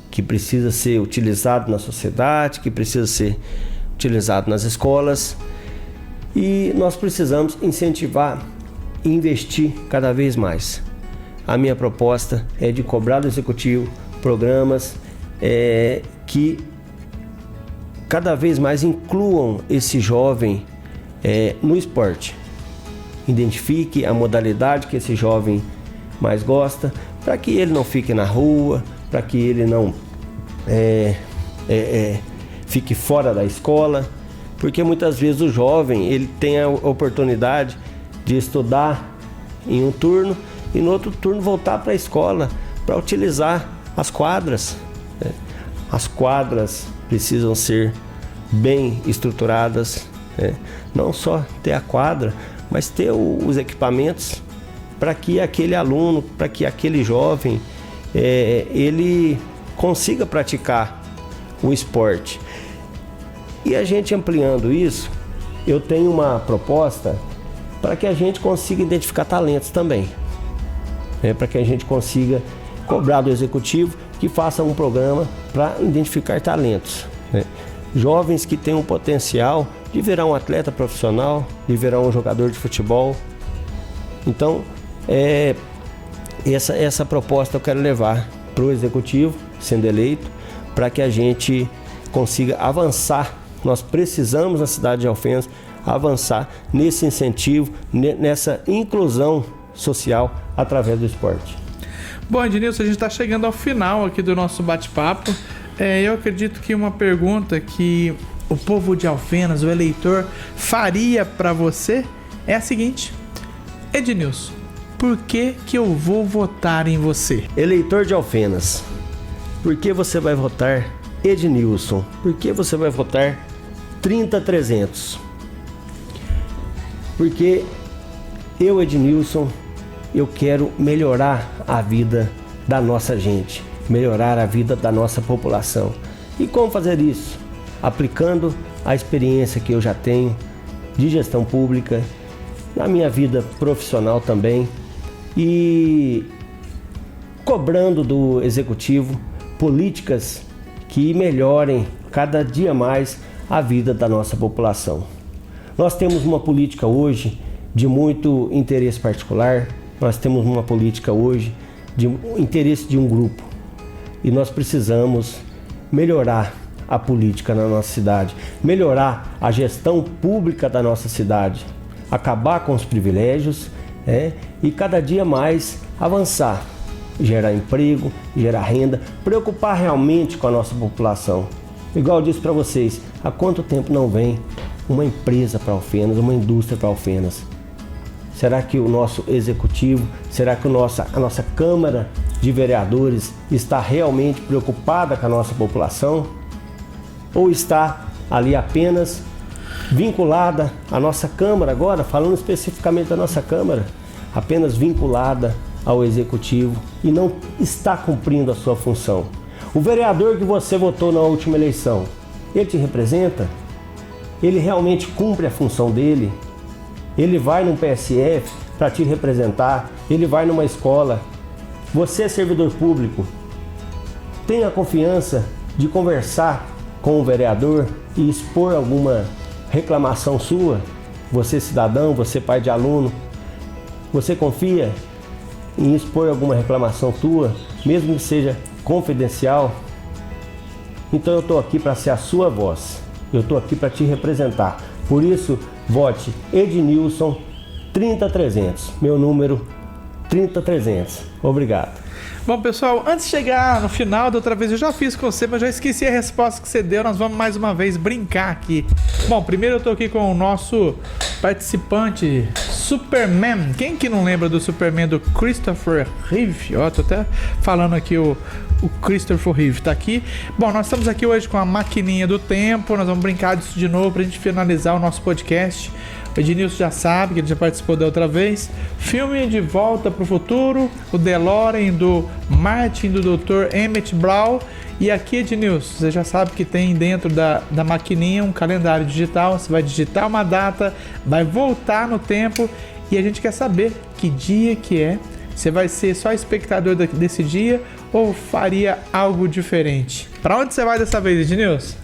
que precisa ser utilizado na sociedade, que precisa ser utilizado nas escolas e nós precisamos incentivar e investir cada vez mais. A minha proposta é de cobrar do executivo programas que cada vez mais incluam esse jovem no esporte. Identifique a modalidade que esse jovem mais gosta, para que ele não fique na rua, para que ele não fique fora da escola, porque muitas vezes o jovem ele tem a oportunidade de estudar em um turno e no outro turno voltar para a escola para utilizar as quadras. As quadras precisam ser bem estruturadas, não só ter a quadra, mas ter os equipamentos para que aquele aluno, para que aquele jovem, ele consiga praticar o esporte. E a gente ampliando isso, eu tenho uma proposta para que a gente consiga identificar talentos também, para que a gente consiga cobrar do executivo que faça um programa para identificar talentos, jovens que têm um potencial de virar um atleta profissional, de virar um jogador de futebol. Então, essa proposta eu quero levar para o executivo, sendo eleito, para que a gente consiga avançar. Nós precisamos, na cidade de Alfenas, avançar nesse incentivo, nessa inclusão social através do esporte. Bom, Ednilson, a gente está chegando ao final aqui do nosso bate-papo. Eu acredito que uma pergunta que o povo de Alfenas, o eleitor, faria para você é a seguinte: Ednilson, por que eu vou votar em você? Eleitor de Alfenas, por que você vai votar Ednilson? Por que você vai votar 30300? Porque eu, Ednilson, eu quero melhorar a vida da nossa gente, melhorar a vida da nossa população. E como fazer isso? Aplicando a experiência que eu já tenho de gestão pública, na minha vida profissional também, e cobrando do executivo políticas que melhorem cada dia mais a vida da nossa população. Nós temos uma política hoje de muito interesse particular, nós temos uma política hoje de interesse de um grupo, e nós precisamos melhorar a política na nossa cidade, melhorar a gestão pública da nossa cidade, acabar com os privilégios, e cada dia mais avançar, gerar emprego, gerar renda, preocupar realmente com a nossa população. Igual eu disse para vocês, há quanto tempo não vem uma empresa para Alfenas, uma indústria para Alfenas? Será que o nosso executivo, será que a nossa Câmara de Vereadores está realmente preocupada com a nossa população? Ou está ali apenas vinculada à nossa Câmara agora, falando especificamente da nossa Câmara, apenas vinculada ao Executivo e não está cumprindo a sua função? O vereador que você votou na última eleição, ele te representa? Ele realmente cumpre a função dele? Ele vai num PSF para te representar? Ele vai numa escola? Você é servidor público? Tenha a confiança de conversar com o vereador e expor alguma reclamação sua? Você cidadão, você pai de aluno, você confia em expor alguma reclamação tua, mesmo que seja confidencial? Então eu estou aqui para ser a sua voz, eu estou aqui para te representar. Por isso, vote Ednilson 30300, meu número 30300. Obrigado. Bom, pessoal, antes de chegar no final, da outra vez eu já fiz com você, mas já esqueci a resposta que você deu. Nós vamos mais uma vez brincar aqui. Bom, primeiro eu tô aqui com o nosso participante Superman. Quem que não lembra do Superman do Christopher Reeve? Ó, tô até falando aqui o Christopher Reeve tá aqui. Bom, nós estamos aqui hoje com a maquininha do tempo. Nós vamos brincar disso de novo pra gente finalizar o nosso podcast. O Ednilson já sabe, que ele já participou da outra vez. Filme De Volta para o Futuro, o DeLorean do Martin, do Dr. Emmett Brown. E aqui, Ednilson, você já sabe que tem dentro da maquininha um calendário digital. Você vai digitar uma data, vai voltar no tempo e a gente quer saber que dia que é. Você vai ser só espectador desse dia ou faria algo diferente? Para onde você vai dessa vez, Ednilson?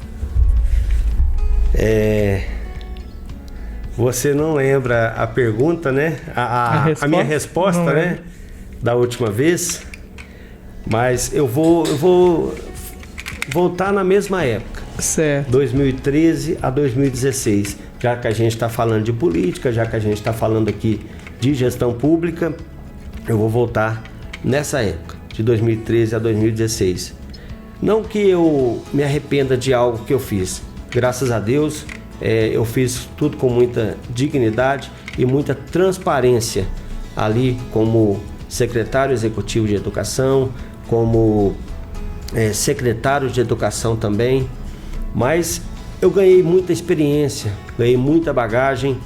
Você não lembra a pergunta, né? A minha resposta, né? Da última vez. Mas eu vou voltar na mesma época. Certo. 2013 a 2016. Já que a gente está falando de política, já que a gente está falando aqui de gestão pública, eu vou voltar nessa época, de 2013 a 2016. Não que eu me arrependa de algo que eu fiz. Graças a Deus, eu fiz tudo com muita dignidade e muita transparência ali como secretário executivo de educação, como secretário de educação também. Mas eu ganhei muita experiência, ganhei muita bagagem,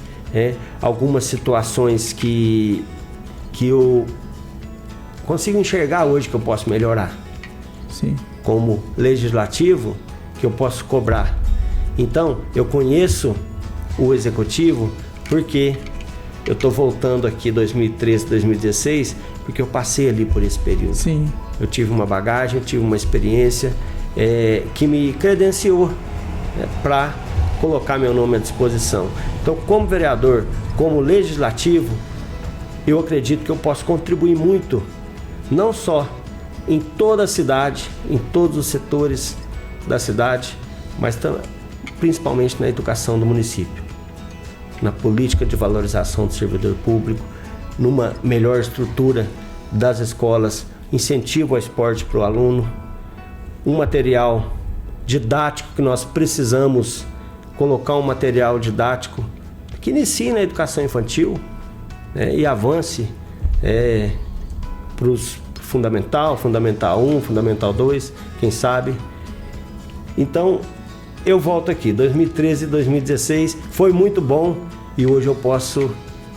algumas situações que eu consigo enxergar hoje que eu posso melhorar. Sim. Como legislativo, que eu posso cobrar. Então, eu conheço o executivo porque eu estou voltando aqui 2013, 2016, porque eu passei ali por esse período. Sim. Eu tive uma bagagem, eu tive uma experiência que me credenciou para colocar meu nome à disposição. Então, como vereador, como legislativo, eu acredito que eu posso contribuir muito, não só em toda a cidade, em todos os setores da cidade, mas principalmente na educação do município, na política de valorização do servidor público, numa melhor estrutura das escolas, incentivo ao esporte para o aluno, um material didático que nós precisamos colocar, um material didático que inicie na educação infantil e avance para os Fundamental 1, Fundamental 2, quem sabe. Então, eu volto aqui, 2013 e 2016, foi muito bom e hoje eu posso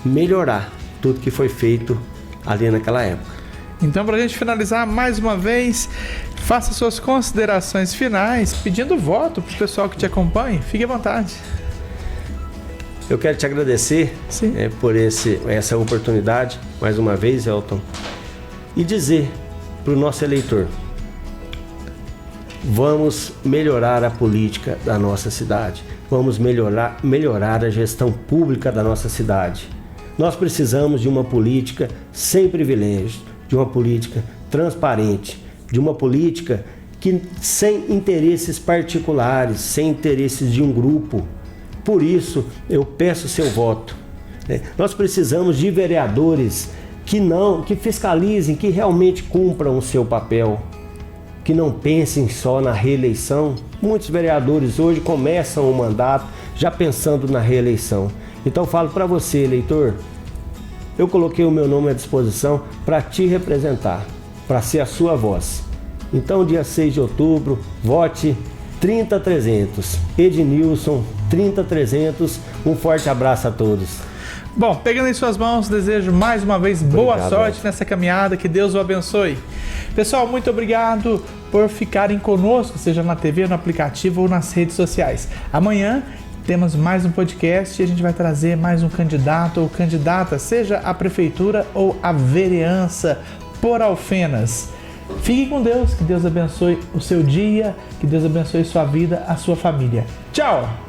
melhorar tudo que foi feito ali naquela época. Então, para a gente finalizar mais uma vez, faça suas considerações finais, pedindo voto para o pessoal que te acompanha. Fique à vontade. Eu quero te agradecer por essa oportunidade, mais uma vez, Elton, e dizer para o nosso eleitor: vamos melhorar a política da nossa cidade, vamos melhorar a gestão pública da nossa cidade. Nós precisamos de uma política sem privilégios, de uma política transparente, de uma política que sem interesses particulares, sem interesses de um grupo. Por isso, eu peço seu voto. Nós precisamos de vereadores que fiscalizem, que realmente cumpram o seu papel, que não pensem só na reeleição. Muitos vereadores hoje começam o mandato já pensando na reeleição. Então eu falo para você, eleitor, eu coloquei o meu nome à disposição para te representar, para ser a sua voz. Então, dia 6 de outubro, vote 30300, Ednilson 30300. Um forte abraço a todos. Bom, pegando em suas mãos, desejo mais uma vez boa sorte nessa caminhada, que Deus o abençoe. Pessoal, muito obrigado por ficarem conosco, seja na TV, no aplicativo ou nas redes sociais. Amanhã temos mais um podcast e a gente vai trazer mais um candidato ou candidata, seja a prefeitura ou a vereança por Alfenas. Fique com Deus, que Deus abençoe o seu dia, que Deus abençoe sua vida, a sua família. Tchau!